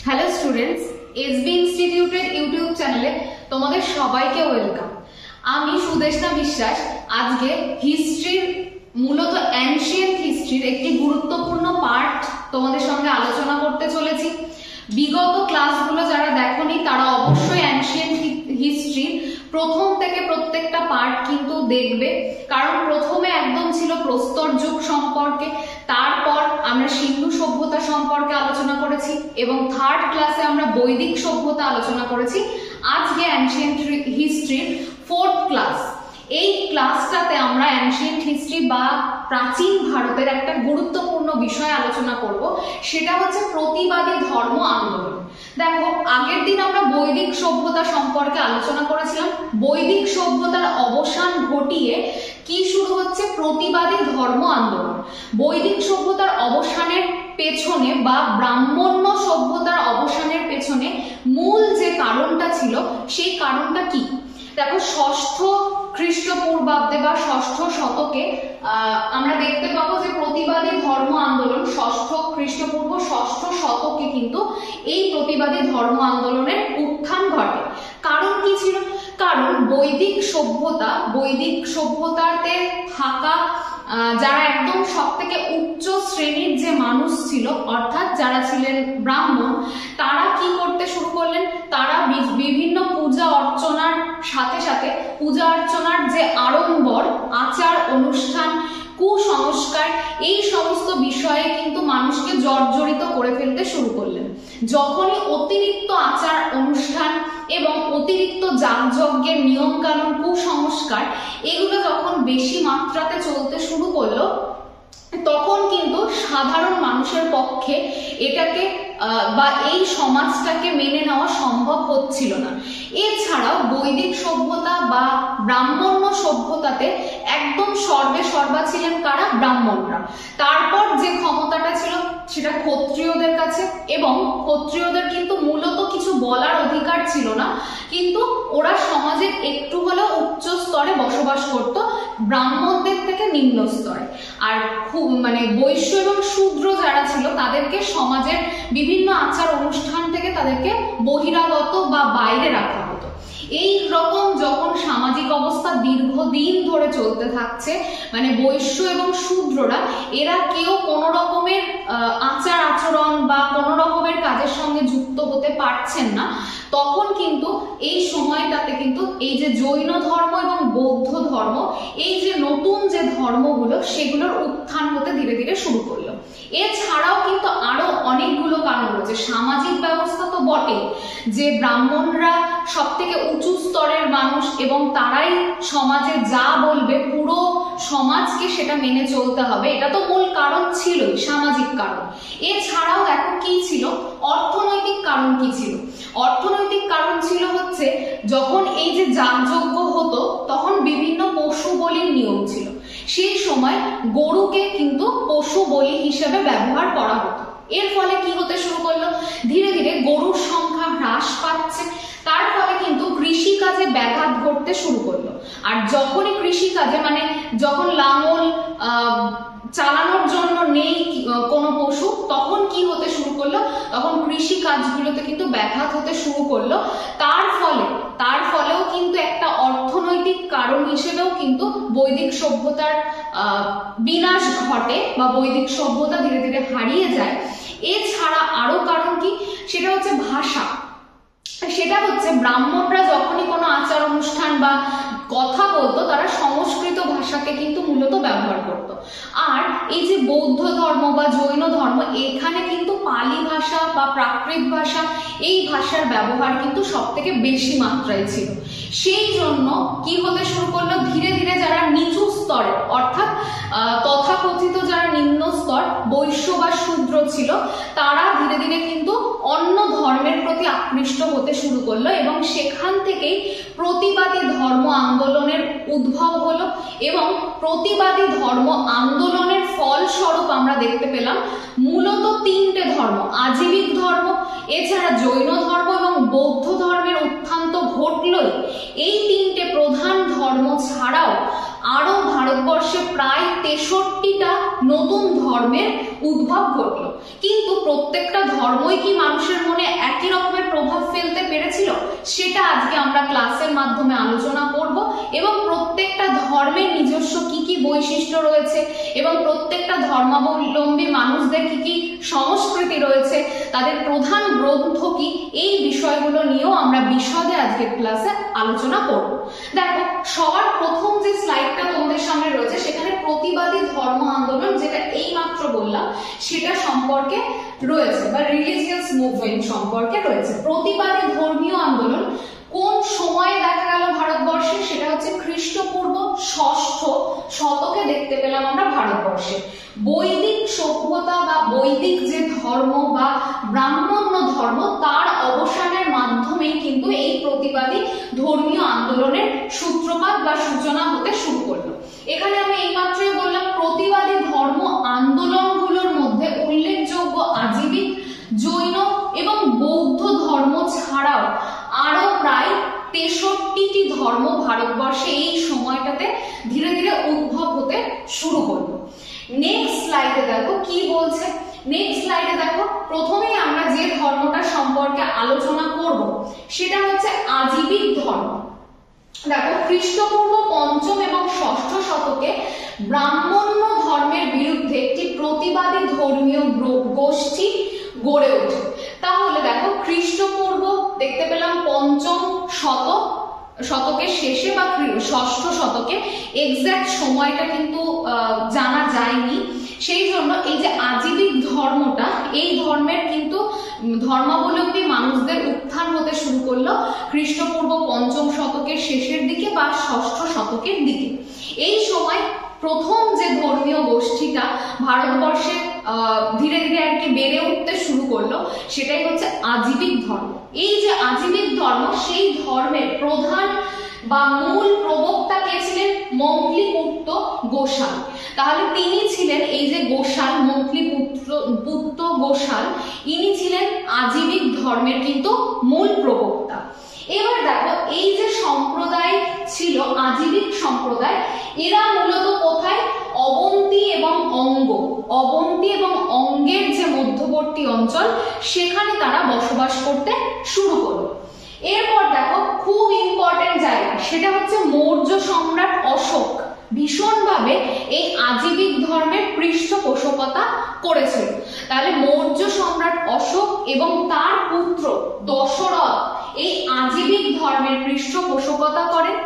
Hello students, SB ইনস্টিটিউটের YouTube চ্যানেলে তোমাদের সবাইকে ওয়েলকাম। আমি সুদেশনা বিশ্বাস আজকে হিস্ট্রির মূলত অ্যানশিয়েন্ট হিস্ট্রির একটি গুরুত্বপূর্ণ পার্ট তোমাদের সঙ্গে আলোচনা করতে চলেছি। বিগত ক্লাসগুলো যারা দেখোনি তারা অবশ্যই অ্যানশিয়েন্ট হিস্ট্রির প্রথম থেকে প্রত্যেকটা পার্ট কিন্তু দেখবে, কারণ প্রথমে একদম ছিল প্রস্তর যুগ সম্পর্কে, তারপর আমরা সিন্ধু সভ্যতা সম্পর্কে আলোচনা করেছি এবং থার্ড ক্লাসে আমরা বৈদিক সভ্যতা আলোচনা করেছি। আজকে অ্যানশিয়েন্ট হিস্ট্রির ফোর্থ ক্লাস। এই ক্লাসটাতে আমরা অ্যানশিয়েন্ট হিস্ট্রি বা প্রাচীন ভারতের একটা গুরুত্বপূর্ণ বিষয় আলোচনা করব, সেটা হচ্ছে প্রতিবাদী ধর্ম আন্দোলন। দেখো, আগের দিন আমরা বৈদিক সভ্যতা সম্পর্কে আলোচনা করেছিলাম। বৈদিক সভ্যতার অবসান ঘটিয়ে কি শুরু হচ্ছে? প্রতিবাদী ধর্ম আন্দোলন। বৈদিক সভ্যতার অবসানের পেছনে বা ব্রাহ্মণ্য সভ্যতার অবসানের পেছনে মূল যে কারণটা ছিল, সেই কারণটা কি? দেখো, ষষ্ঠ খ্রিস্টপূর্বাব্দে বা ষষ্ঠ শতকে আমরা দেখতে পাবো যে প্রতিবাদী ধর্ম আন্দোলন ষষ্ঠ খ্রিস্টপূর্ব ষষ্ঠ শতকে কিন্তু এই প্রতিবাদী ধর্ম আন্দোলনের উত্থান ঘটে। কারণ কি ছিল? কারণ বৈদিক সভ্যতাতে থাকা যারা একদম সব থেকে উচ্চ শ্রেণীর যে মানুষ ছিল, অর্থাৎ যারা ছিলেন ব্রাহ্মণ, তারা কি করতে শুরু করলেন? তারা বিভিন্ন পূজা অর্চনার সাথে সাথে পূজা অর্চনার যে আড়ম্বর, আচার অনুষ্ঠান, কুসংস্কার, এই সমস্ত বিষয়ে কিন্তু মানুষকে জর্জরিত করে ফেলতে শুরু করলেন। যখনই অতিরিক্ত আচার অনুষ্ঠান এবং অতিরিক্ত যাগযজ্ঞের নিয়ম কানুন, কুসংস্কার, এগুলো যখন বেশি মাত্রাতে চলতে শুরু করলো, তখন কিন্তু সাধারণ মানুষের পক্ষে এটাকে বা এই সমাজটাকে মেনে নেওয়া সম্ভব হচ্ছিল না। এছাড়াও বৈদিক সভ্যতা বা ব্রাহ্মণ্য সভ্যতাতে একদম সর্বা ছিলেন কারা? ব্রাহ্মণরা। তারপর যে ক্ষমতাটা ছিল সেটা ক্ষত্রিয়দের কাছে, এবং ক্ষত্রিয়দের কিন্তু মূলত কিছু বলার অধিকার ছিল না, কিন্তু ওরা সমাজের একটু হলেও উচ্চ স্তরে বসবাস করত, ব্রাহ্মণদের থেকে নিম্ন স্তরে। আর বৈশ্য এবং শূদ্র যারা ছিল তাদেরকে সমাজের বিভিন্ন আচার অনুষ্ঠান থেকে তাদেরকে বহিরাগত বা বাইরে রাখা হতো। এই রকম যখন সামাজিক অবস্থা দীর্ঘদিন ধরে চলতে থাকছে, বৈশ্য এবং শূদ্ররা এরা কেউ কোনো রকমের আচার আচরণ বা কোনো রকমের কাজের সঙ্গে যুক্ত হতে পারছেন না, তখন কিন্তু এই সময়টাতে কিন্তু এই যে জৈন ধর্ম এবং বৌদ্ধ ধর্ম, এই যে নতুন যে ধর্মগুলো, সেগুলোর উত্থান হতে ধীরে ধীরে শুরু করলো। এছাড়াও কিন্তু আরো অনেকগুলো কারণ রয়েছে। সামাজিক ব্যবস্থা তো বটে, যে ব্রাহ্মণরা সব থেকে উঁচু স্তরের মানুষ এবং তারাই সমাজে যা বলবে পুরো সমাজকে সেটা মেনে চলতে হবে, এটা তো মূল কারণ ছিলই, সামাজিক কারণ। এছাড়াও দেখো কি ছিল? অর্থনৈতিক কারণ কি ছিল? অর্থনৈতিক কারণ ছিল হচ্ছে, যখন এই যে যাগযজ্ঞ হতো তখন বিভিন্ন পশু বলির নিয়ম ছিল। সেই সময় গরুকে কিন্তু পশু বলি হিসেবে ব্যবহার করা হতো। এর ফলে কি হতে শুরু করলো? ধীরে ধীরে গরুর সংখ্যা হ্রাস পাচ্ছে, তার ফলে কিন্তু কৃষিকাজে ব্যাঘাত ঘটতে শুরু করলো। আর যখনই কৃষিকাজে যখন লাঙল চালানোর জন্য নেই কোনো পশু, তখন কি হতে শুরু করলো? তখন কৃষি কাজগুলোতে কিন্তু ব্যাঘাত হতে শুরু করলো। তার ফলেও কিন্তু একটা অর্থনৈতিক কারণ হিসেবেও কিন্তু বৈদিক সভ্যতার বিনাশ ঘটে বা বৈদিক সভ্যতা ধীরে ধীরে হারিয়ে যায়। এছাড়া আরো কারণ কি? সেটা হচ্ছে ভাষা। সেটা হচ্ছে ব্রাহ্মণরা যখনই কোনো আচার অনুষ্ঠান বা কথা বলতো, তারা সংস্কৃত ভাষাকে কিন্তু মূলত ব্যবহার করত। আর এই যে বৌদ্ধ ধর্ম বা জৈন ধর্ম, এখানে কিন্তু পালি ভাষা বা প্রাকৃত ভাষা, এই ভাষার ব্যবহার কিন্তু সব থেকে বেশি মাত্রায় ছিল। সেই জন্য কি হতে শুরু করলো? ধীরে ধীরে যারা নিচু স্তরের, অর্থাৎ তথাকথিত যারা নিম্ন স্তর, বৈশ্য বা শূদ্র ছিল, তারা ধীরে ধীরে কিন্তু অন্য ধর্মের প্রতি আকৃষ্ট হতে শুরু করলো এবং সেখান থেকেই প্রতিবাদী ধর্ম আন্দোলনের উদ্ভব হলো। এবং প্রতিবাদী ধর্ম আন্দোলনের ফলস্বরূপ আমরা দেখতে পেলাম মূলত তিনটে ধর্ম, আজীবিক ধর্ম, এছাড়া জৈন ধর্ম এবং বৌদ্ধ ধর্মের উত্থান তো ঘটলই। এই তিনটে প্রধান ধর্ম ছাড়াও আরো ভারতবর্ষে প্রায় 63টা নতুন ধর্মের উদ্ভব ঘটলো। কিন্তু প্রত্যেকটা ধর্মই কি মানুষের মনে একই রকমের প্রভাব ফেলতে পেরেছিল, সেটা আজকে আমরা ক্লাসের মাধ্যমে আলোচনা করব। এবং প্রত্যেকটা ধর্মের নিজস্ব কি কি বৈশিষ্ট্য রয়েছে এবং প্রত্যেকটা ধর্মাবলম্বী মানুষদের কি কি সংস্কৃতি রয়েছে, তাদের প্রধান গ্রন্থ কি, এই বিষয়গুলো নিয়েও আমরা বিশদে আজকের ক্লাসে আলোচনা করব। দেখো, সবার প্রথম যে স্লাইডটা তোমাদের সামনে রয়েছে সেখানে প্রতিবাদী ধর্ম আন্দোলন, যেটা এইমাত্র বললাম, সেটা সম্পর্কে রয়েছে বা রিলিজিয়াস মুভমেন্ট সম্পর্কে রয়েছে। প্রতিবাদী ধর্মীয় আন্দোলন কোন সময়ে দেখা গেল ভারতবর্ষে, সেটা হচ্ছে খ্রিস্টপূর্ব 6ষ্ঠ শতকে দেখতে পেলাম আমরা ভারতবর্ষে। বৈদিক সভ্যতা বা বৈদিক যে ধর্ম বা ব্রাহ্মণ্য ধর্ম, তার অবসানের মাধ্যমেই কিন্তু এই প্রতিবাদী ধর্মীয় আন্দোলনের সূত্রপাত বা সূচনা হতে শুরু করলো। এখানে আমি এইমাত্রই বললাম, প্রতিবাদী ধর্ম আন্দোলনগুলোর মধ্যে উল্লেখযোগ্য আজীবিক, জৈন এবং বৌদ্ধ ধর্ম ছাড়াও আরো প্রায় 63টি ধর্ম ভারতবর্ষে এই সময়টাতে ধীরে ধীরে উদ্ভব হতে শুরু করলো। নেক্সট স্লাইডে দেখো কি বলছে। নেক্সট স্লাইডে দেখো, প্রথমেই আমরা যে ধর্মটা সম্পর্কে আলোচনা করব সেটা হচ্ছে আজীবিক ধর্ম। দেখো, খ্রিস্টপূর্ব 5ম এবং 6ষ্ঠ শতকে ব্রাহ্মণ্য ধর্মের বিরুদ্ধে একটি প্রতিবাদী ধর্মীয় গোষ্ঠী গড়ে ওঠে। তাহলে দেখো, খ্রিস্টপূর্ব দেখতে পেলাম 5ম শতকের শেষে বা 6ষ্ঠ শতকে, এক্সাক্ট সময়টা কিন্তু জানা যায়নি। সেই জন্য এই যে আজীবিক ধর্মটা, এই ধর্মের কিন্তু ধর্মাবলম্বী মানুষদের উত্থান হতে শুরু করলো খ্রিস্টপূর্ব 5ম শতকের শেষের দিকে বা 6ষ্ঠ শতকের দিকে। এই সময় প্রথম যে ধর্মীয় গোষ্ঠীটা ভারতবর্ষে ধীরে ধীরে আর কি বেড়ে উঠতে শুরু করলো, সেটাই হচ্ছে আজীবিক ধর্ম। এই যে আজীবিক ধর্ম, সেই ধর্মের প্রধান বা মূল প্রবক্তা কে ছিলেন? মৌখলিপুত্র গোসাল। তাহলে তিনি ছিলেন, এই যে গোসাল, মৌখলিপুত্র গোসাল, ইনি ছিলেন আজীবিক ধর্মের কিন্তু মূল প্রবক্তা। এবার দেখো, এই যে সম্প্রদায় ছিল আজীবিক সম্প্রদায়, এরা মূলত কোথায়? অবন্তী এবং অঙ্গের যে মধ্যবর্তী অঞ্চল, সেখানে তারা বসবাস করতে শুরু করলো। এরপর দেখো, খুব ইম্পর্টেন্ট জায়গা, সেটা হচ্ছে মৌর্য সম্রাট অশোক ভীষণভাবে এই আজীবিক ধর্মের পৃষ্ঠপোষকতা করেছিল। তাহলে মৌর্য সম্রাট অশোক এবং তার পুত্র দশরথ এই আজীবিক ধর্মের পৃষ্ঠপোষকতা করেন।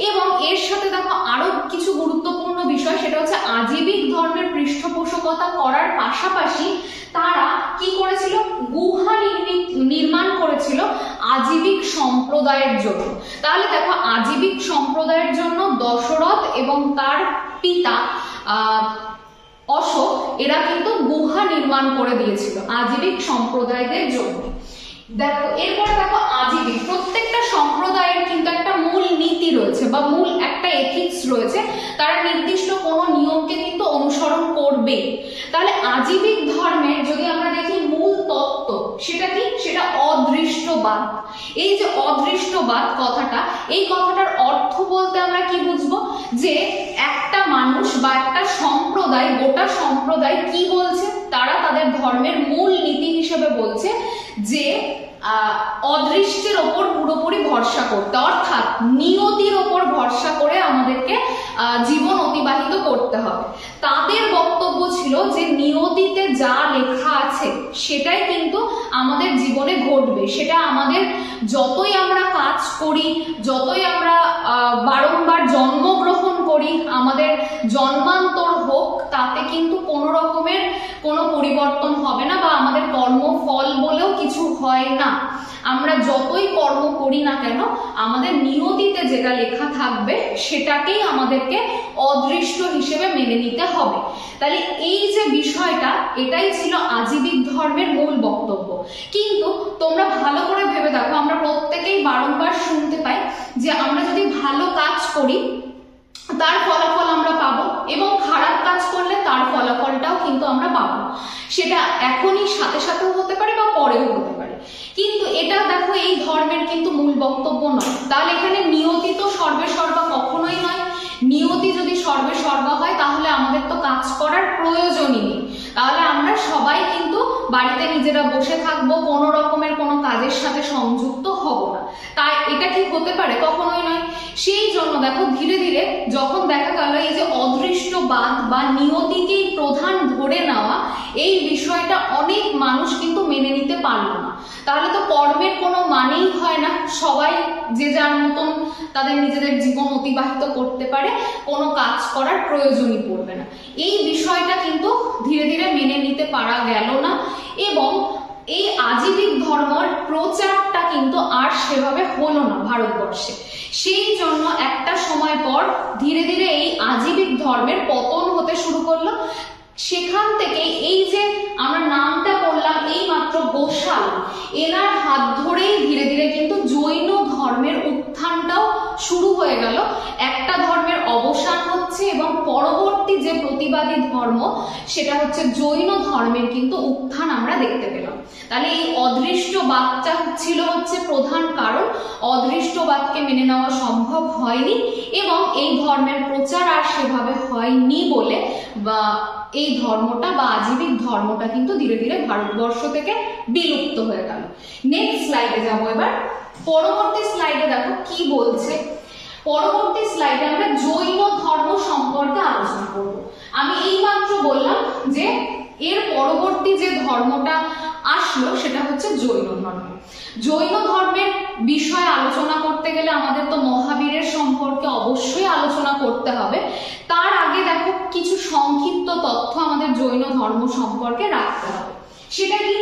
এবং এর সাথে দেখো আরো কিছু গুরুত্বপূর্ণ বিষয়, সেটা হচ্ছে আজীবিক ধর্মের পৃষ্ঠপোষকতা করার পাশাপাশি তারা কি করেছিল? গুহা নির্মাণ করেছিল আজীবিক সম্প্রদায়ের জন্য। তাহলে দেখো, আজীবিক সম্প্রদায়ের জন্য দশরথ এবং তার পিতা অশোক, এরা কিন্তু গুহা নির্মাণ করে দিয়েছিল আজীবিক সম্প্রদায়দের জন্য। দেখো, এরপরে দেখো, আজীবিক প্রত্যেকটা সম্প্রদায়ের কিন্তু একটা মূল নীতি রয়েছে বা মূল একটা এথিক্স রয়েছে, তারা নির্দিষ্ট কোনো নিয়মকে কিন্তু অনুসরণ করবে। তাহলে আজীবিক ধর্মের যদি আমরা দেখি মূল তত্ত্ব, সেটা কি? সেটা অদৃষ্টবাদ। এই যে অদৃষ্টবাদ কথাটা, এই কথাটার অর্থ বলতে আমরা কি বুঝবো? যে একটা মানুষ বা একটা সম্প্রদায়, গোটা সম্প্রদায় কি বলছে? তারা তাদের ধর্মের মূল নীতি হিসেবে বলছে যে অদৃষ্টের ওপর পুরোপুরি ভরসা করতে, অর্থাৎ নিয়তির ওপর ভরসা করে আমাদেরকে জীবন অতিবাহিত করতে হবে। তাদের বক্তব্য ছিল যে নিয়তিতে যা লেখা আছে সেটাই কিন্তু আমাদের জীবনে ঘটবে। সেটা আমাদের যতই আমরা কাজ করি, যতই আমরা বারংবার জন্মগ্রহণ করি, আমাদের জন্মান্তর হোক, তাতে কিন্তু কোনো রকমের কোনো পরিবর্তন হবে না বা আমাদের কর্মফল বলেও কিছু হয় না। আমরা যতই কর্ম করি না কেন, আমাদের নিয়তিতে যেটা লেখা থাকবে সেটাকেই আমাদেরকে অদৃষ্ট হিসেবে মেনে নিতে হবে। তাহলে এই যে বিষয়টা, এটাই ছিল আজীবিক ধর্মের মূল বক্তব্য। কিন্তু তোমরা ভালো করে ভেবে দেখো, আমরা প্রত্যেকেই বারংবার শুনতে পাই যে আমরা যদি ভালো কাজ করি তার ফলাফল আমরা পাবো, এবং খারাপ কাজ করলে তার ফলাফলটাও কিন্তু আমরা পাবো। সেটা এখনই সাথে সাথেও হতে পারে বা পরেও হতে পারে। কিন্তু এটা দেখো, এই ধর্মের কিন্তু মূল বক্তব্য নয়। তাহলে এখানে নিয়তি তো সর্বে সর্বা কখনোই নয়। নিয়তি যদি সর্বে সর্বা হয়, তাহলে আমাদের তো কাজ করার প্রয়োজনই নেই। তাহলে আমরা সবাই কিন্তু বাড়িতে নিজেরা বসে থাকবো, কোনো রকমের কোনো কাজে তাদের সাথে সংযুক্ত হব না। তাই এটা কি হতে পারে? কখনোই নয়। সেই জন্য দেখো ধীরে ধীরে যখন দেখা গেল এই যে অদৃষ্টবাদ বা নিয়তিকেই প্রধান ধরে নেওয়া, এই বিষয়টা অনেক মানুষ কিন্তু মেনে নিতে পারলো না। তাহলে তো কর্মের কোনো মানেই হয় না, সবাই যে যার মতন তাদের নিজেদের জীবন অতিবাহিত করতে পারে, কোনো কাজ করার প্রয়োজনই পড়বে না। এই বিষয়টা কিন্তু ধীরে ধীরে মেনে নিতে পারা গেল না এবং এই আজীবিক ধর্মের প্রচারটা কিন্তু আর সেভাবে হলো না ভারতবর্ষে। সেই জন্য একটা সময় পর ধীরে ধীরে এই আজীবিক ধর্মের পতন হতে শুরু করলো। সেখান থেকে এই যে আমরা নামটা বললাম এই মাত্র গোশাল, এনার হাত ধরেই ধীরে ধীরে কিন্তু জৈন ধর্মের উত্থানটাও শুরু হয়ে গেল। একটা ধর্মের অবসান হচ্ছে এবং পরবর্তী যে প্রতিবাদী ধর্ম সেটা হচ্ছে জৈন ধর্মের কিন্তু উত্থান আমরা দেখতে পেলাম। তাহলে এই অদৃষ্টবাদটা ছিল হচ্ছে প্রধান কারণ। অদৃষ্টবাদকে মেনে নেওয়া সম্ভব হয়নি এবং এই ধর্মের প্রচার আর সেভাবে হয়নি বলে বা এই ধর্মটা বা আজীবিক ধর্মটা কিন্তু ধীরে ধীরে ভারতবর্ষ থেকে বিলুপ্ত হয়ে গেল। নেক্সট স্লাইডে যাব এবার। পরবর্তী স্লাইডে দেখো কি বলছে। পরবর্তী স্লাইডে আমরা জৈন ধর্ম সম্পর্কে আলোচনা করব। আমি এইমাত্র বললাম যে এর পরবর্তী যে ধর্মটা আসলো সেটা হচ্ছে জৈন ধর্ম। জৈন ধর্মের বিষয়ে আলোচনা করতে গেলে আমাদের তো মহাবীরের সম্পর্কে অবশ্যই আলোচনা করতে হবে। তার আগে দেখো কিছু সংক্ষিপ্ত তথ্য আমাদের জৈন ধর্ম সম্পর্কে রাখতে হবে। সেটা কি?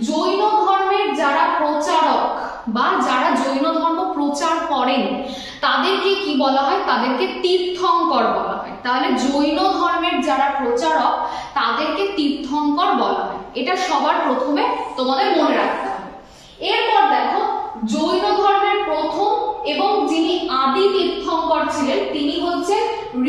জৈন ধর্মের যারা প্রচারক বা যারা জৈন ধর্ম প্রচার করেন তাদেরকে কি বলা হয়? তাদেরকে তীর্থঙ্কর বলা হয়। তাহলে জৈন ধর্মের যারা প্রচারক তাদেরকে তীর্থঙ্কর বলা হয়। এটা সবার প্রথমে তোমাদের মনে রাখতে হবে। এরপর দেখো জৈন ধর্মের প্রথম এবং যিনি আদি তীর্থঙ্কর ছিলেন তিনি হচ্ছে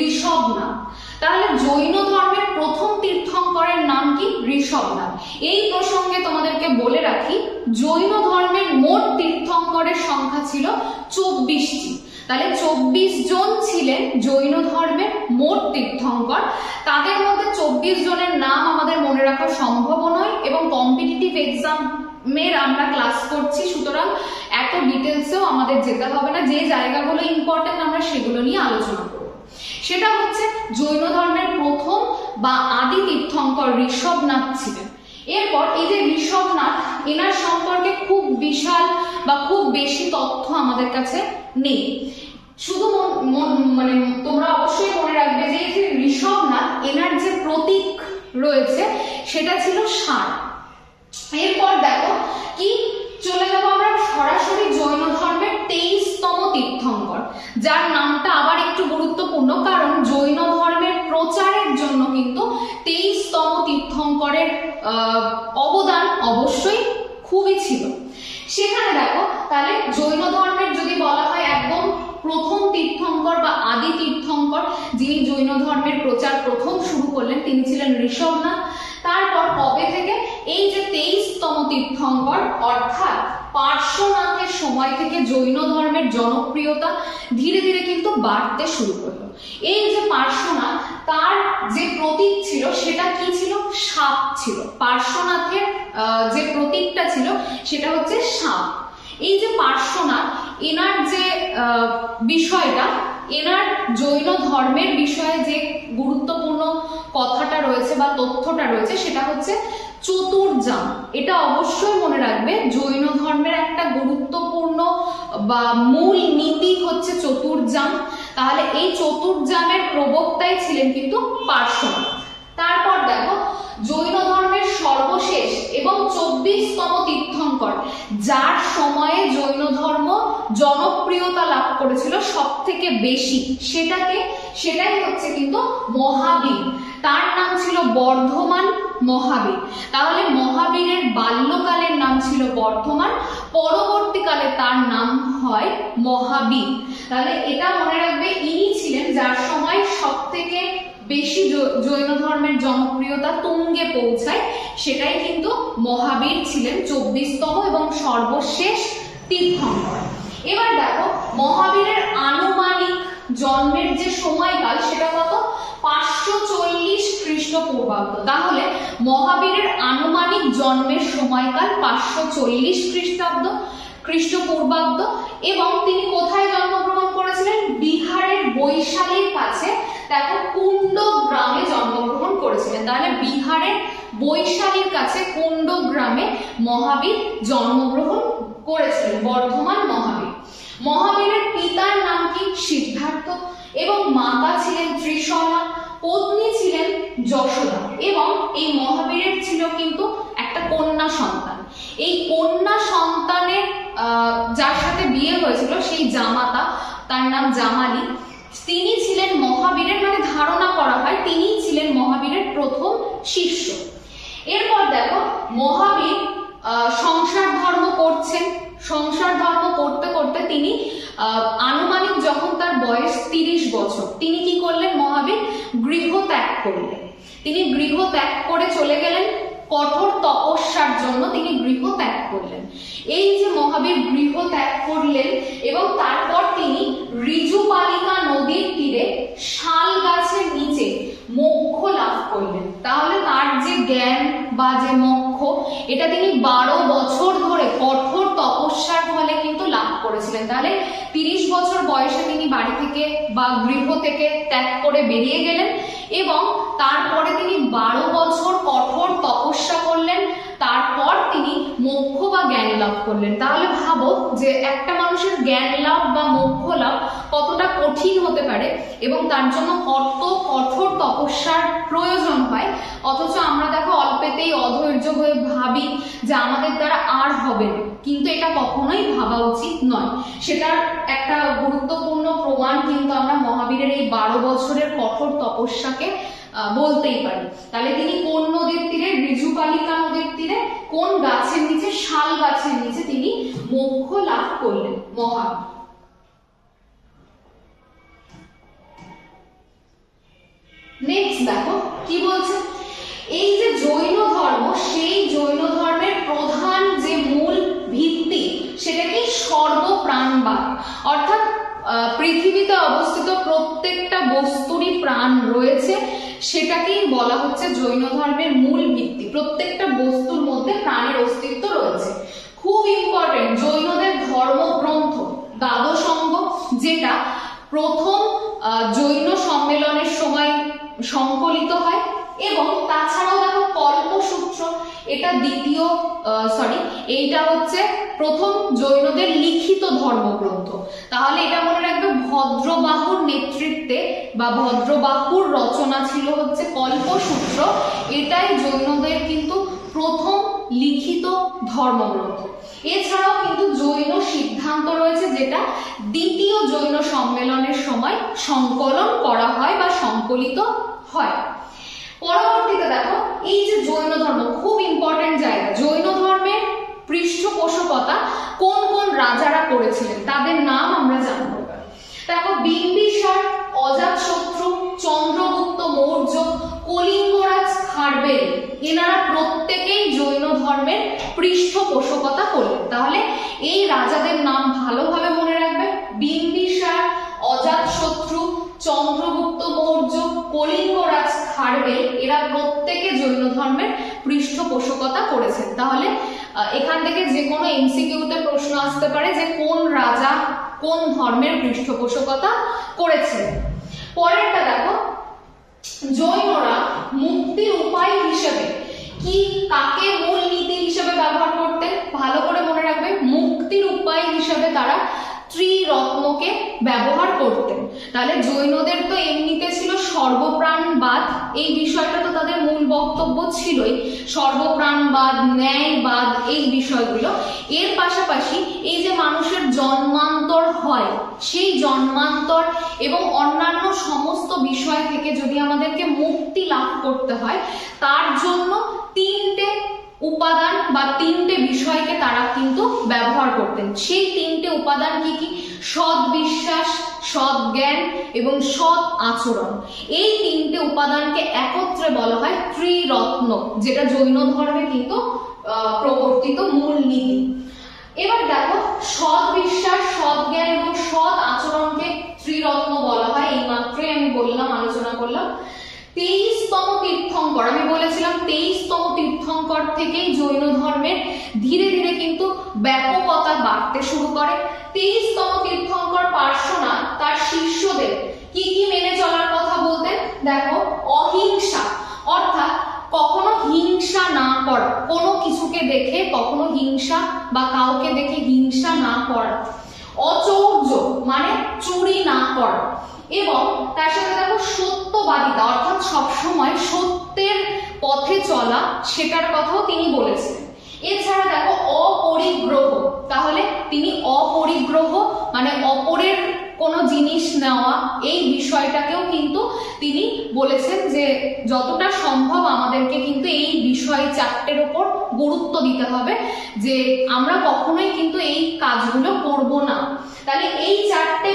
ঋষভনাথ। তাহলে জৈন ধর্মের প্রথম তীর্থঙ্করের নাম কি? ঋষভনাথ। এই প্রসঙ্গে তোমাদেরকে বলে রাখি জৈন ধর্মের মোট তীর্থঙ্করের সংখ্যা ছিল 24টি। তাহলে 24 জন ছিলেন জৈন ধর্মের মোট তীর্থঙ্কর। তাদের মধ্যে 24 জনের নাম আমাদের মনে রাখা সম্ভব নয় এবং কম্পিটিটিভ এক্সামের আমরা ক্লাস করছি, সুতরাং এত ডিটেলসেও আমাদের যেতে হবে না। যে জায়গাগুলো ইম্পর্টেন্ট আমরা সেগুলো নিয়ে আলোচনা করব। সেটা হচ্ছে জৈন ধর্মের প্রথম বা আদি তীর্থঙ্কর ঋষভনাথ ছিলেন। এরপর এই যে ঋষভনাথ, এনার সম্পর্কে খুব বিশাল বা খুব বেশি তথ্য আমাদের কাছে নেই। শুধু মানে তোমরা অবশ্যই মনে রাখবে যে এই যে ঋষভনাথ, এনার যে প্রতীক রয়েছে সেটা ছিল ষাঁড়। এরপর দেখো কি চলে যাবো আমরা সরাসরি জৈন ধর্মের 23তম তীর্থঙ্কর, যার নামটা আবার একটু গুরুত্বপূর্ণ কারণ জৈন ধর্মের প্রচারের জন্য কিন্তু 23তম তীর্থঙ্করের অবদান অবশ্যই খুবই ছিল। সেখানে দেখো তাহলে জৈন ধর্মের যদি বলা হয় একদম প্রথম তীর্থঙ্কর বা আদি তীর্থঙ্কর যিনি জৈন ধর্মের প্রচার প্রথম শুরু করলেন তিনি ছিলেন ঋষভনাথ। তারপর কবে থেকে এই যে 23তম তীর্থঙ্কর অর্থাৎ পার্শ্বনাথের সময় থেকে জৈন ধর্মের জনপ্রিয়তা ধীরে ধীরে কিন্তু বাড়তে শুরু করলো। এই যে পার্শ্বনাথ, তার যে প্রতীক ছিল সেটা কি ছিল? সাপ ছিল। পার্শ্বনাথের যে প্রতীকটা ছিল সেটা হচ্ছে সাপ। এই যে পার্শ্বনাথ, এনার যে বিষয়টা, এনার জৈন ধর্মের বিষয়ে যে গুরুত্বপূর্ণ কথাটা রয়েছে বা তথ্যটা রয়েছে সেটা হচ্ছে চতুর্যাম। এটা অবশ্যই মনে রাখবে, জৈন ধর্মের একটা গুরুত্বপূর্ণ বা মূল নীতি হচ্ছে চতুর্যাম। তাহলে এই চতুর্যামের প্রবক্তাই ছিলেন কিন্তু পার্শ্বনাথ। তারপর দেখো জৈন ধর্মের সর্বশেষ এবং 24তম তীর্থঙ্কর যার সময়ে জৈন ধর্ম জনপ্রিয়তা লাভ করেছিল সব থেকে বেশি, সেটাই হচ্ছে কিন্তু মহাবীর। তার নাম ছিল বর্ধমান মহাবীর। তাহলে মহাবীরের বাল্যকালের নাম ছিল বর্ধমান, পরবর্তীকালে তার নাম হয় মহাবীর। তাহলে এটা মনে রাখবে, ইনি ছিলেন যার সময় সব থেকে বেশি জৈন ধর্মের জনপ্রিয়তা তুঙ্গে পৌঁছায়, সেটাই কিন্তু মহাবীর ছিলেন 24তম এবং সর্বশেষ তীর্থঙ্কর। এবার দেখো মহাবীরের আনুমানিক জন্মের যে সময়কাল সেটা কত? 540 খ্রিস্টপূর্বাব্দ। তাহলে মহাবীরের আনুমানিক জন্মের সময়কাল 540 খ্রিস্টাব্দ খ্রিস্টপূর্বাব্দ, এবং তিনি কোথায় জন্মগ্রহণ করেছিলেন? বিহারের বৈশালীর কাছে দেখো কুণ্ড গ্রামে জন্মগ্রহণ করেছিলেন। তাহলে বিহারের বৈশালীর কাছে কুণ্ড গ্রামে মহাবীর জন্মগ্রহণ করেছিলেন, বর্ধমান মহাবীর। মহাবীরের পিতার নাম কি? সিদ্ধার্থ, এবং মাতা ছিলেন ত্রিশলা, পত্নী ছিলেন যশোদা, এবং এই মহাবীরের ছিল কিন্তু একটা কন্যা সন্তান। এই কন্যা সন্তানের যার সাথে বিয়ে হয়েছিল সেই জামাতা, তার নাম জামালি, তিনি ছিলেন মহাবীরের, মানে ধারণা করা হয় তিনি ছিলেন মহাবীরের প্রথম শিষ্য। এরপর দেখো মহাবীর সংসার ধর্ম করছেন। সংসার ধর্ম করতে করতে তিনি আনুমানিক যখন তার বয়স 30 বছর, তিনি কি করলেন? মহাবীর গৃহ ত্যাগ করলেন। তিনি গৃহ ত্যাগ করে চলে গেলেন কঠোর তপস্যার জন্য, তিনি গৃহ ত্যাগ করলেন। এই যে মহাবীর গৃহ ত্যাগ করলেন এবং তারপর তিনি ঋজুপালিকা নদীর তীরে শাল গাছের নিচে মোক্ষ লাভ করলেন। তাহলে তার যে জ্ঞান বা যে মোক্ষ, এটা তিনি 12 বছর ধরে কঠোর তপস্যার ফলে কিন্তু লাভ করেছিলেন। তাহলে 30 বছর বয়সে তিনি বাড়ি থেকে বা গৃহ থেকে ত্যাগ করে বেরিয়ে গেলেন, এবং তারপরে তিনি 12 বছর কঠোর তপস্যা করলেন, তারপর তিনি মোক্ষ বা জ্ঞান লাভ করলেন। তাহলে ভাবো যে একটা মানুষের জ্ঞান লাভ বা মোক্ষ লাভ কতটা কঠিন হতে পারে এবং তার জন্য কত কঠোর তপস্যার প্রয়োজন হয়, অথচ আমরা দেখো অল্পেতেই অধৈর্য হয়ে ভাবি যে আমাদের দ্বারা আর হবে না, কিন্তু এটা কখনোই ভাবা উচিত নয়। সেটার একটা গুরুত্বপূর্ণ প্রমাণ কিন্তু আমরা মহাবীরের এই 12 বছরের কঠোর তপস্যাকে বলতেই পারি। তাহলে তিনি কোন নদীর তীরে? ঋজুপালিকা নদীর তীরে কোন গাছের নিচে? শাল গাছের নিচে তিনি মোক্ষ লাভ করলেন মহাবীর। নেক্সট দেখো কি বলছে, এই যে জৈন ধর্ম, সেই জৈন ধর্মের প্রধান যে মূল ভিত্তি সেটা কি? সর্বপ্রাণবাদ, অর্থাৎ পৃথিবীতে অবস্থিত প্রত্যেকটা বস্তুরই প্রাণ রয়েছে, সেটাকেই বলা হচ্ছে জৈন ধর্মের মূল ভিত্তি। প্রত্যেকটা বস্তুর মধ্যে প্রাণের অস্তিত্ব রয়েছে। খুব ইম্পর্টেন্ট, জৈনদের ধর্মগ্রন্থ দ্বাদশঙ্গ, যেটা প্রথম জৈন সম্মেলনের সময় সংকলিত হয়, এবং তাছাড়াও দেখো কল্পসূত্র, এটা এইটা হচ্ছে প্রথম জৈনদের লিখিত ধর্মগ্রন্থ। তাহলে এটা মনে রাখবে, ভদ্রবাহুর নেতৃত্বে বা ভদ্রবাহুর রচনা ছিল হচ্ছে কল্পসূত্র, এটাই জৈনদের কিন্তু প্রথম লিখিত ধর্মগ্রন্থ। এছাড়াও কিন্তু জৈন সিদ্ধান্ত রয়েছে, যেটা দ্বিতীয় জৈন সম্মেলনের সময় সংকলন করা হয় বা সংকলিত হয়। পরবর্তীতে দেখো এই যে জৈন ধর্ম, খুব ইম্পর্টেন্ট জায়গা, জৈন ধর্মের পৃষ্ঠপোষকতা কোন কোন রাজারা করেছিলেন তাদের নাম আমরা জানবো। দেখো বিম্বিসার, অজাতশত্রু, চন্দ্রগুপ্ত মৌর্য, কলিঙ্গরাজ খারবেল, এনারা প্রত্যেকেই জৈন ধর্মের পৃষ্ঠপোষকতা করলেন। তাহলে এই রাজাদের নাম ভালোভাবে মনে রাখবে, বিম্বিসার, অজাতশত্রু, চন্দ্রগুপ্ত মৌর্য, কলিঙ্গরাজ খারবেল, এরা প্রত্যেকে জৈন ধর্মের পৃষ্ঠপোষকতা করেছেন। তাহলে এখান থেকে যে কোনো এমসিকিউতে প্রশ্ন আসতে পারে যে কোন রাজা কোন ধর্মের পৃষ্ঠপোষকতা করেছেন। পরেরটা দেখো, জৈনরা মুক্তির উপায় হিসেবে কি কাকে মূল নীতি হিসেবে ব্যবহার করতেন? ভালো করে মনে রাখবে, মুক্তির উপায় হিসেবে তারা ত্রিরত্নকে ব্যবহার করতেন। তাহলে জৈনদের তো এমনিতে ছিল সর্বপ্রাণবাদ, এই বিষয়টা তো তাদের মূল বক্তব্য ছিলই, সর্বপ্রাণবাদ, ন্যায়বাদ, এই বিষয়গুলো। এর পাশাপাশি এই যে মানুষের জন্মান্তর হয়, সেই জন্মান্তর এবং অন্যান্য সমস্ত বিষয় থেকে যদি আমাদেরকে মুক্তি লাভ করতে হয়, তার জন্য 3টে উপাদান বা 3টে বিষয়কে তারা কিন্তু ব্যবহার করতেন। সেই 3টে উপাদান কি কি? সৎ বিশ্বাস, সৎ জ্ঞান এবং সৎ আচরণ। এই 3টে উপাদানকে একত্রে বলা হয় ত্রিরত্ন, যেটা জৈন ধর্মে কিন্তু প্রবর্তিত মূল নীতি। এবার দেখো, সৎ বিশ্বাস, সৎ জ্ঞান এবং সৎ আচরণকে ত্রিরত্ন বলা হয়, এই মাত্রই আমি বললাম, আলোচনা করলাম। 23 23তম তীর্থঙ্কর, আমি বলেছিলাম 23তম তীর্থঙ্কর থেকেই জৈন ধর্মের ধীরে ধীরে কিন্তু ব্যাপকতা বাড়তে শুরু করে। 23তম তীর্থঙ্কর পার্শ্বনাথ তার শিষ্যদের কি কি মেনে চলার কথা বলতেন? দেখো, অহিংসা, অর্থাৎ কখনো হিংসা না করা, কোনো কিছুকে দেখে কখনো হিংসা বা কাউকে দেখে হিংসা না করা, অচৌর্য মানে চুরি না করা, এবং তার সাথে দেখো সত্যবাদিতা, অর্থাৎ সবসময় সত্যের পথে চলা, সেটার কথাও তিনি বলেছেন। এছাড়া দেখো অপরিগ্রহ, তাহলে তিনি অপরিগ্রহ মানে অপরের কোনো জিনিস নেওয়া, এই বিষয়টাকেও কিন্তু তিনি বলেছেন যে যতটা সম্ভব আমাদেরকে কিন্তু এই বিষয় চারটের উপর গুরুত্ব দিতে হবে, যে আমরা কখনোই কিন্তু এই কাজগুলো করব না। তাহলে এই চারটে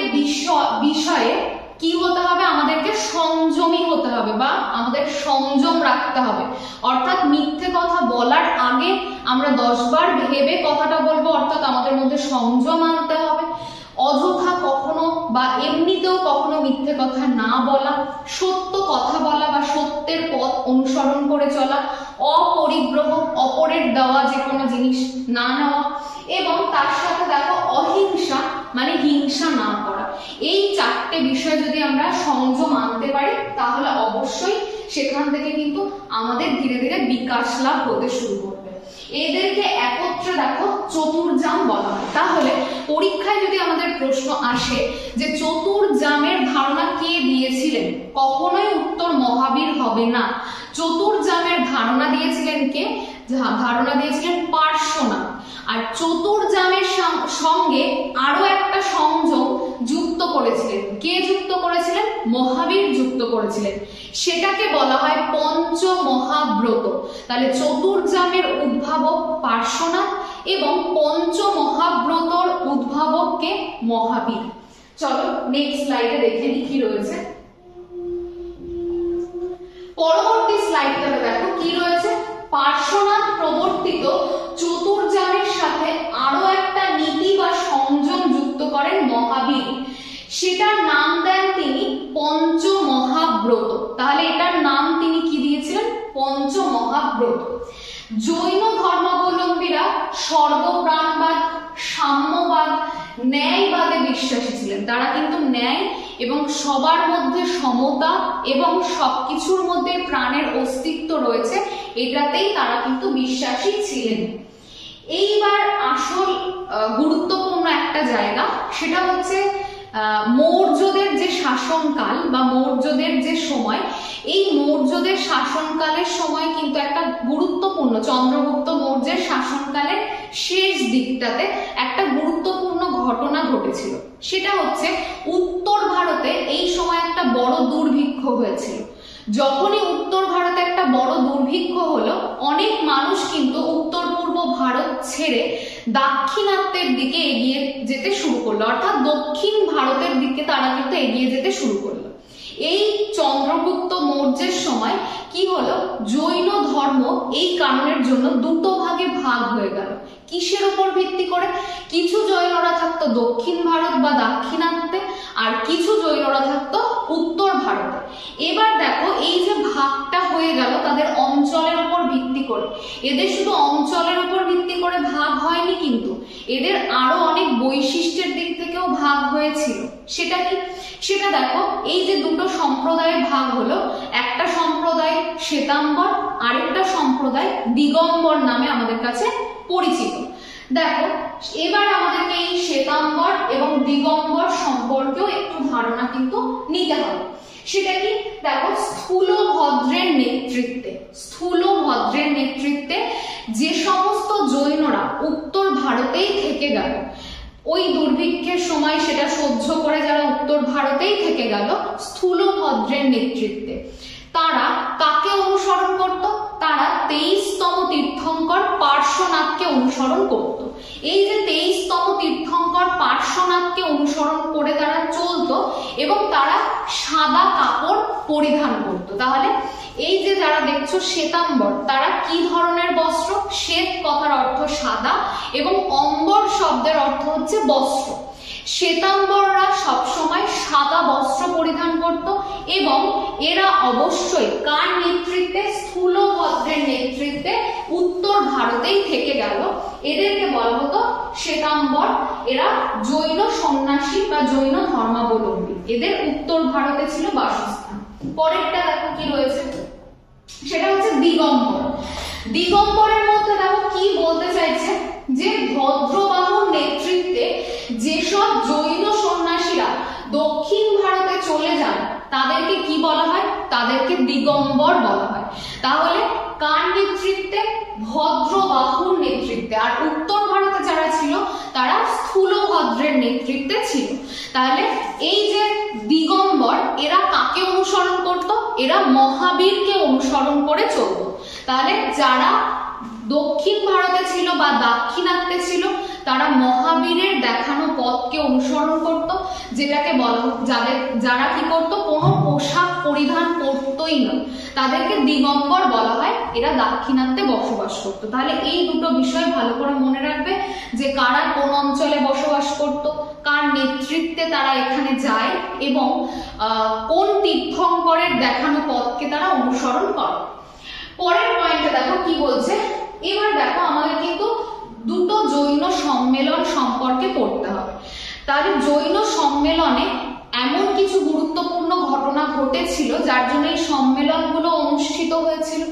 বিষয়ে কি হতে হবে? আমাদেরকে সংযমী হতে হবে বা আমাদের সংযম রাখতে হবে, অর্থাৎ মিথ্যে কথা বলার আগে আমরা 10 বার ভেবে কথাটা বলবো, অর্থাৎ আমাদের মধ্যে সংযম আনতে হবে। অযথা কখনো বা এমনিতেও কখনো মিথ্যে কথা না বলা, সত্য কথা বলা বা সত্যের পথ অনুসরণ করে চলা, অপরিগ্রহ অপরের দেওয়া যে কোনো জিনিস না নেওয়া, এবং তার সাথে দেখো অহিংসা মানে হিংসা না করা। এই চারটে বিষয় যদি আমরা সংযম আনতে পারি তাহলে অবশ্যই সেখান থেকে কিন্তু আমাদের ধীরে ধীরে বিকাশ লাভ হতে শুরু করবে। এদেরকে একত্রে দেখো চতুর্জাম বলা হয়। তাহলে পরীক্ষায় যদি আমাদের প্রশ্ন আসে যে চতুর্জামের ধারণা কে দিয়েছিলেন, কখনোই উত্তর মহাবীর হবে না। চতুর্জামের ধারণা দিয়েছিলেন কে? ধারণা দিয়েছিলেন পার্শ্বনাথ। আর চতুর্জামের সঙ্গে আরো একটা সংযোগ যুক্ত করেছিলেন। কে যুক্ত করেছিলেন? মহাবীর যুক্ত করেছিলেন। সেটাকে বলা হয় পঞ্চমহাব্রত। তাহলে চতুর্জামের উদ্ভাবক পার্শ্বনাথ এবং পঞ্চমহাব্রতর উদ্ভাবককে মহাবীর। চলো নেক্সট স্লাইডে দেখে নিই কি রয়েছে। পরবর্তী স্লাইডটাতে দেখো কি রয়েছে। পার্শ্বনাথ প্রবর্তিত চতুর্জামের সাথে আরো একটা নীতি বা সংযম যুক্ত করেন মহাবীর। সেটার নাম দেন তিনি পঞ্চমহাব্রত। তাহলে এটার নাম তিনি কি দিয়েছিলেন? পঞ্চমহাব্রত। জৈন ধর্মাবলম্বীরা সর্বপ্রাণবাদ, সাম্যবাদ, ন্যায়বাদে বিশ্বাসী ছিলেন। তারা কিন্তু ন্যায় এবং সবার মধ্যে সমতা এবং সবকিছুর মধ্যে প্রাণের অস্তিত্ব রয়েছে, এটাতেই তারা কিন্তু বিশ্বাসী ছিলেন। এইবার আসল গুরুত্বপূর্ণ একটা জায়গা, সেটা হচ্ছে মৌর্যদের যে শাসনকাল বা মৌর্যদের যে সময়, এই মৌর্যদের শাসনকালের সময় কিন্তু একটা গুরুত্বপূর্ণ, চন্দ্রগুপ্ত মৌর্যের শাসনকালের শেষ দিকটাতে একটা গুরুত্বপূর্ণ ঘটনা ঘটেছিল। সেটা হচ্ছে উত্তর ভারতে এই সময় একটা বড় দুর্ভিক্ষ হয়েছিল। যখনই উত্তর ভারতে একটা বড় দুর্ভিক্ষ হলো, অনেক মানুষ কিন্তু উত্তর পূর্ব ভারত ছেড়ে দাক্ষিণাত্যের দিকে এগিয়ে যেতে শুরু করলো, অর্থাৎ দক্ষিণ ভারতের দিকে তারা কিন্তু এগিয়ে যেতে শুরু করলো। এই চন্দ্রগুপ্ত মৌর্যের সময় কি হলো? জৈন ধর্ম এই কারণের জন্য দুটো ভাগে ভাগ হয়ে গেল। কিসের উপর ভিত্তি করে? কিছু জৈনরা থাকতো দক্ষিণ ভারত বা দাক্ষিণাত্যে, আর কিছু জৈনরা থাকতো উত্তর ভারতে। এবার দেখো এই যে ভাগটা হয়ে গেল তাদের অঞ্চলের উপর ভিত্তি করে, এদের শুধু অঞ্চলের উপর ভিত্তি করে ভাগ হয়নি, কিন্তু এদের আরো অনেক বৈশিষ্ট্যের দিক থেকেও ভাগ হয়েছিল। সেটা কি? সেটা দেখো, এই যে দুটো সম্প্রদায়ের ভাগ হলো, একটা সম্প্রদায় শ্বেতাম্বর, আরেকটা সম্প্রদায় দিগম্বর নামে আমাদের কাছে পরিচিত। দেখো এবার আমাদেরকে এই শ্বেতাম্বর এবং দিগম্বর সম্পর্কেও একটু ধারণা কিন্তু নিতে হবে। সেটা কি? দেখো স্থূলভদ্রের নেতৃত্বে যে সমস্ত জৈনরা উত্তর ভারতেই থেকে গেল, ওই দুর্ভিক্ষের সময় সেটা সহ্য করে যারা উত্তর ভারতেই থেকে গেল স্থূলভদ্রের নেতৃত্বে, তারা কাকে অনুসরণ করত? তারা 23তম তীর্থঙ্কর পার্শ্বনাথকে অনুসরণ করত। এই যে 23তম তীর্থঙ্কর পার্শ্বনাথকে অনুসরণ করে তারা চলতো এবং তারা সাদা কাপড় পরিধান করত। তাহলে এই যে যারা দেখছো শ্বেতাম্বর, তারা কি ধরনের বস্ত্র? শ্বেত কথার অর্থ সাদা এবং অম্বর শব্দের অর্থ হচ্ছে বস্ত্র। শ্বেতাম্বররা সবসময় সাদা বস্ত্র পরিধান করত এবং এরা অবশ্যই কার নেতৃত্বে, স্থূলভদ্রের নেতৃত্বে উত্তর ভারতেই থেকে গেল। এদেরকে বলা হতো শ্বেতাম্বর। এরা জৈন সন্ন্যাসী বা জৈন ধর্মাবলম্বী, এদের উত্তর ভারতে ছিল বাসস্থান। পরেরটা দেখো কি রয়েছে, সেটা হচ্ছে দিগম্বর। দিগম্বরের মধ্যে দেখো কি বলতে চাইছে, যে ভদ্রবাহুর নেতৃত্বে যেসব জৈন সন্ন্যাসীরা দক্ষিণ ভারতে চলে যান তাদেরকে কি বলা হয়, তাদেরকে দিগম্বর বলা হয়। তাহলে কার নেতৃত্বে, ভদ্রবাহুর নেতৃত্বে। আর উত্তর ভারতে যারা ছিল তারা স্থূলভদ্রের নেতৃত্বে ছিল। তাহলে এই যে দিগম্বর, এরা কাকে অনুসরণ করত, এরা মহাবীরকে অনুসরণ করে চলত। তাহলে যারা দক্ষিণ ভারতে ছিল বা দাক্ষিণাত্যে ছিল তারা মহাবীরের দেখানো পথকে অনুসরণ করত, যেটাকে বলা, যারা কি করত, কোনো পোশাক পরিধান করতই না, তাদেরকে দিগম্বর বলা হয়। এরা দাক্ষিণাত্যে বসবাস করত। তাহলে এই দুটো বিষয় ভালো করে মনে রাখবে, যে কারা কোন অঞ্চলে বসবাস করত, কার নেতৃত্বে তারা এখানে যায় এবং কোন তীর্থঙ্করের দেখানো পথকে তারা অনুসরণ করে। পরের পয়েন্টে দেখো কি বলছে। এবার দেখো আমাদের কিন্তু দুটো জৈন সম্মেলন সম্পর্কে পড়তে হবে। তাহলে জৈন সম্মেলনে এমন কিছু গুরুত্বপূর্ণ ঘটনা ঘটেছিল যার জন্য এই সম্মেলনগুলো অনুষ্ঠিত হয়েছিল।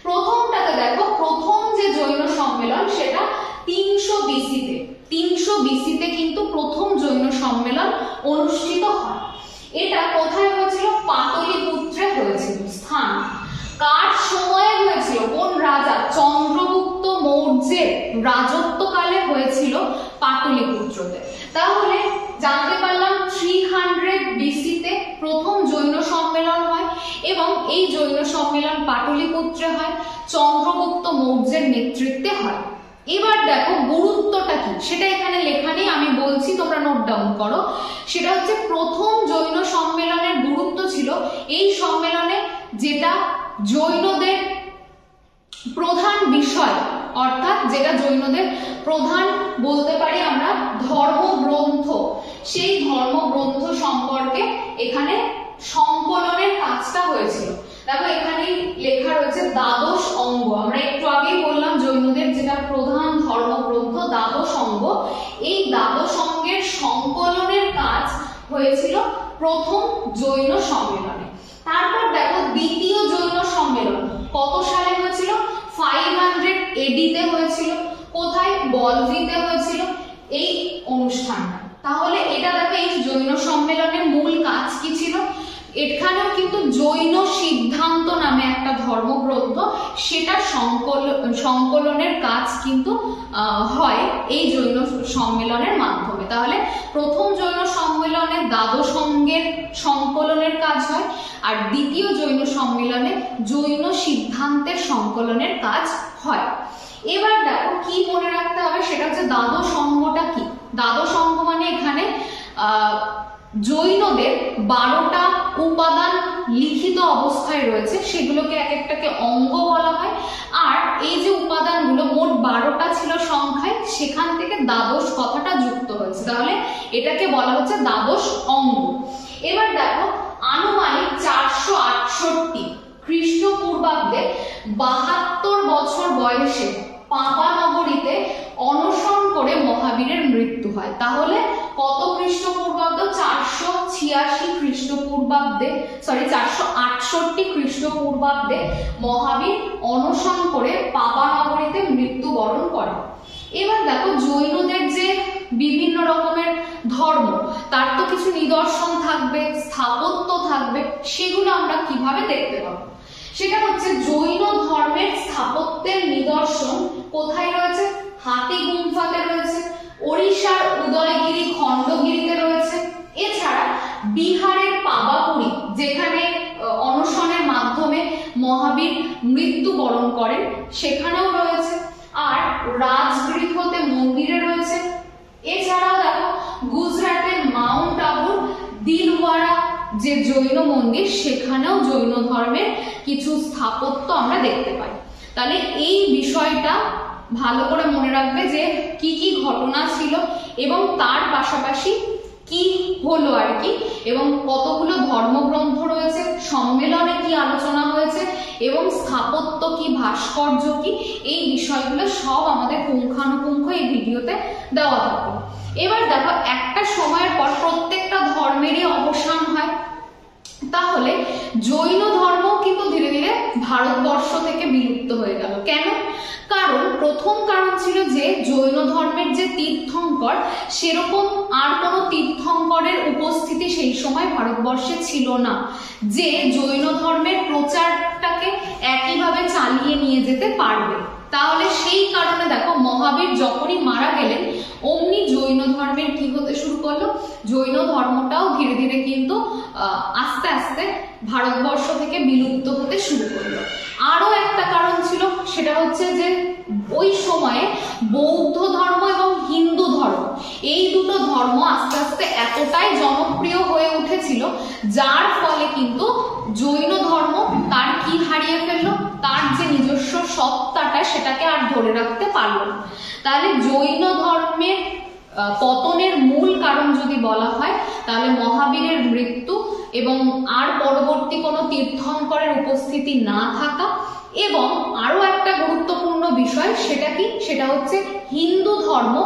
প্রথমটাতে দেখো, প্রথম যে জৈন সম্মেলন সেটা 300 বিসিতে। 300 বিসিতে কিন্তু প্রথম জৈন সম্মেলন অনুষ্ঠিত হয়। এটা কোথায় হয়েছিল, পাটলিপুত্রে হয়েছিল। স্থান কার সময়ে হয়েছিল, কোন রাজা, চন্দ্রগুপ্ত মৌর্যের রাজত্বকালে হয়েছিল পাটলিপুত্রতে। তাহলে জানতে পারলাম 300 বিসিতে প্রথম জৈন সম্মেলন হয় এবং এই জৈন সম্মেলন পাটলিপুত্রে হয়, চন্দ্রগুপ্ত মৌর্যের নেতৃত্বে হয়। এবার দেখো গুরুত্বটা কি, সেটা এখানে লেখা নেই, আমি বলছি, তোমরা নোট ডাউন করো। সেটা হচ্ছে প্রথম জৈন সম্মেলনের গুরুত্ব ছিল এই সম্মেলনে যেটা জৈনদের প্রধান বিষয়, অর্থাৎ যেটা জৈনদের প্রধান বলতে পারি আমরা ধর্মগ্রন্থ, সেই ধর্মগ্রন্থ সম্পর্কে এখানে সংকলনের কাজটা হয়েছিল। দেখো এখানে লেখা রয়েছে দ্বাদশ অঙ্গ। আমরা একটু আগেই বললাম জৈনদের যেটা প্রধান ধর্মগ্রন্থ দ্বাদশ অঙ্গ, এই দ্বাদশ অঙ্গের সংকলনের কাজ হয়েছিল প্রথম জৈন সম্মেলনে। তারপর দেখো দ্বিতীয় জৈন সম্মেলন কত সালে হয়েছিল, 500 এডিতে হয়েছিল। কোথায়, বলভিতে হয়েছিল এই অনুষ্ঠানটা। তাহলে এটা দেখো এই জৈন সম্মেলনের মূল কাজ কি ছিল, এখানেও কিন্তু জৈন সিদ্ধান্ত নামে একটা ধর্মগ্রন্থ, সেটা সংকলনের কাজ কিন্তু হয় এই জৈন সম্মেলনের মাধ্যমে। তাহলে প্রথম জৈন সম্মেলনে দ্বাদশ অঙ্গের সংকলনের কাজ হয়, আর দ্বিতীয় জৈন সম্মেলনে জৈন সিদ্ধান্তের সংকলনের কাজ হয়। এবার দেখো কি মনে রাখতে হবে, সেটা হচ্ছে দ্বাদশ অঙ্গটা কি। দ্বাদশ অঙ্গ মানে এখানে জৈনদের 12টা উপাদান লিখিত অবস্থায় রয়েছে, সেগুলোকে এক একটাকে অঙ্গ বলা হয়। আর এই যে উপাদানগুলো মোট 12টা ছিল সংখ্যায়, সেখান থেকে দ্বাদশ কথাটা যুক্ত হয়েছে, তাহলে এটাকে বলা হচ্ছে দ্বাদশ অঙ্গ। এবার দেখো আনুমানিক 468 খ্রিস্টপূর্বাব্দে 72 বছর বয়সে পাপানগরীতে অনশন করে মহাবীরের মৃত্যু হয়। তাহলে কত খ্রিস্টপূর্বাব্দ, 468 খ্রিস্টপূর্বাব্দে, 468 খ্রিস্টপূর্বাব্দে মহাবীর অনশন করে পাপানগরীতে মৃত্যুবরণ করে। এবার দেখো জৈনদের যে বিভিন্ন রকমের ধর্ম, তার তো কিছু নিদর্শন থাকবে, স্থাপত্য থাকবে, সেগুলো আমরা কিভাবে দেখতে পাবো। সেটা হচ্ছে জৈন ধর্মের স্থাপত্যের নিদর্শন কোথায় রয়েছে, হাতি গুম্ফাতে রয়েছে, ওড়িশার উদয়গিরি খণ্ডগিরিতে রয়েছে, এছাড়া বিহারের পাবাপুরী যেখানে অনশনের মাধ্যমে মহাবীর মৃত্যুবরণ করেন সেখানেও রয়েছে, আর রাজগৃহতে মন্দিরে রয়েছে। এছাড়াও দেখো গুজরাটের মাউন্ট আবুর দিলওয়ারা যে জৈন মন্দির, সেখানেও জৈন ধর্মের কিছু স্থাপত্য আমরা দেখতে পাই। তাহলে এই বিষয়টা ভালো করে মনে রাখবে যে কি কি ঘটনা ছিল এবং তার পাশাপাশি কি হলো আর কি, এবং কতগুলো ধর্মগ্রন্থ রয়েছে, সম্মেলনে কি আলোচনা হয়েছে, এবং স্থাপত্য কি, ভাস্কর্য কি, এই বিষয়গুলো সব আমাদের পুঙ্খানুপুঙ্খ এই ভিডিওতে দেওয়া থাকবে। এবার দেখো, একটা সময়ের পর প্রত্যেকটা ধর্মেরই অবসান হয়। তাহলে জৈন ধর্ম কিন্তু ধীরে ধীরে ভারতবর্ষ থেকে বিলুপ্ত হয়ে গেল। কেন? কারণ প্রথম কারণ ছিল যে জৈন ধর্মের যে তীর্থঙ্কর, সেরকম আর কোনো তীর্থঙ্করের উপস্থিতি সেই সময় ভারতবর্ষে ছিল না, যে জৈন ধর্মের প্রচারটাকে একইভাবে চালিয়ে নিয়ে যেতে পারবে। তাহলে সেই কারণে দেখো, মহাবীর যখনই মারা গেলেন অমনি জৈন ধর্মের কি হতে শুরু করলো, জৈন ধর্মটাও ধীরে ধীরে কিন্তু আস্তে আস্তে ভারতবর্ষ থেকে বিলুপ্ত হতে শুরু করলো। আরো একটা কারণ ছিল, সেটা হচ্ছে যে ওই সময়ে বৌদ্ধ ধর্ম এবং হিন্দু ধর্ম, এই দুটো ধর্ম আস্তে আস্তে এতটাই জনপ্রিয় হয়ে উঠেছিল, যার ফলে কিন্তু জৈন ধর্ম তার কি হারিয়ে ফেললো, তার যে নিজস্ব সত্তাটা সেটাকে আর ধরে রাখতে পারলো না। তাহলে জৈন ধর্মের পতনের মূল কারণ যদি বলা হয়, তাহলে মহাবীরের মৃত্যু এবং আর পরবর্তী কোনো তীর্থঙ্করের উপস্থিতি না থাকা, এবং আরো একটা গুরুত্বপূর্ণ বিষয়, সেটা কি, সেটা হচ্ছে হিন্দু ধর্ম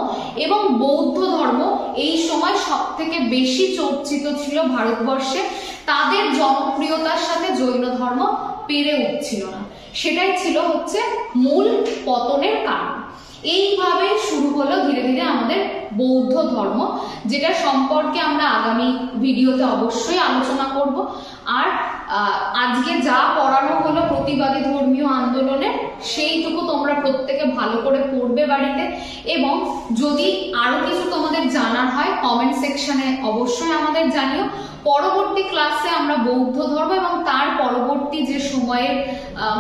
এবং বৌদ্ধ ধর্ম এই সময় সব থেকে বেশি চর্চিত ছিল ভারতবর্ষে, তাদের জনপ্রিয়তার সাথে জৈন ধর্ম পেরে উঠছিল না, সেটাই ছিল হচ্ছে মূল পতনের কারণ। এইভাবে শুরু হলো ধীরে ধীরে আমাদের বৌদ্ধ ধর্ম, যেটা সম্পর্কে আমরা আগামী ভিডিওতে অবশ্যই আলোচনা করব। আর আজকে যা পড়ানো হলো প্রতিবাদী ধর্মীয় আন্দোলনে, সেইটুকু তোমরা প্রত্যেকে ভালো করে পড়বে বাড়িতে, এবং যদি আরো কিছু তোমাদের জানার হয় কমেন্ট সেকশনে অবশ্যই আমাদের জানিও। পরবর্তী ক্লাসে আমরা বৌদ্ধ ধর্ম এবং তার পরবর্তী যে সময়ের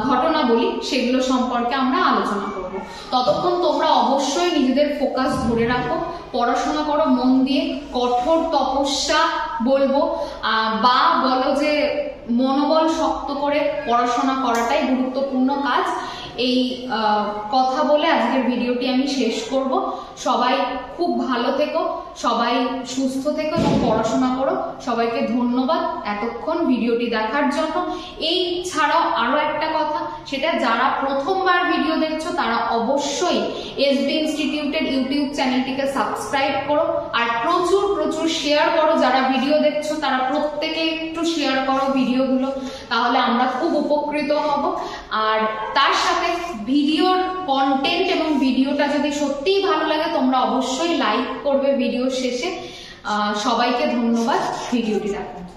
ঘটনাবলী সেগুলো সম্পর্কে আমরা আলোচনা করব। ততক্ষণ তোমরা অবশ্যই নিজেদের ফোকাস ধরে রাখো, পড়াশোনা করো মন দিয়ে, কঠোর তপস্যা বলবো বা বলো যে মনোবল শক্ত করে পড়াশোনা করাটাই গুরুত্বপূর্ণ কাজ। এই কথা বলে আজকের ভিডিওটি আমি শেষ করব। সবাই খুব ভালো থেকো, সবাই সুস্থ থেকো এবং পড়াশোনা করো। সবাইকে ধন্যবাদ এতক্ষণ ভিডিওটি দেখার জন্য। এই ছাড়াও আরো একটা কথা, সেটা যারা প্রথমবার ভিডিও দেখছো তারা অবশ্যই এসবি ইনস্টিটিউটের ইউটিউব চ্যানেলটিকে সাবস্ক্রাইব করো, আর প্রচুর প্রচুর শেয়ার করো। যারা ভিডিও দেখছো তারা প্রত্যেকে একটু শেয়ার করো ভিডিওগুলো, তাহলে আমরা খুব উপকৃত হব। আর তার সাথে ভিডিওর কন্টেন্ট এবং ভিডিওটা যদি সত্যিই ভালো লাগে তোমরা অবশ্যই লাইক করবে ভিডিও শেষে। সবাইকে ধন্যবাদ ভিডিওটি দেখার জন্য।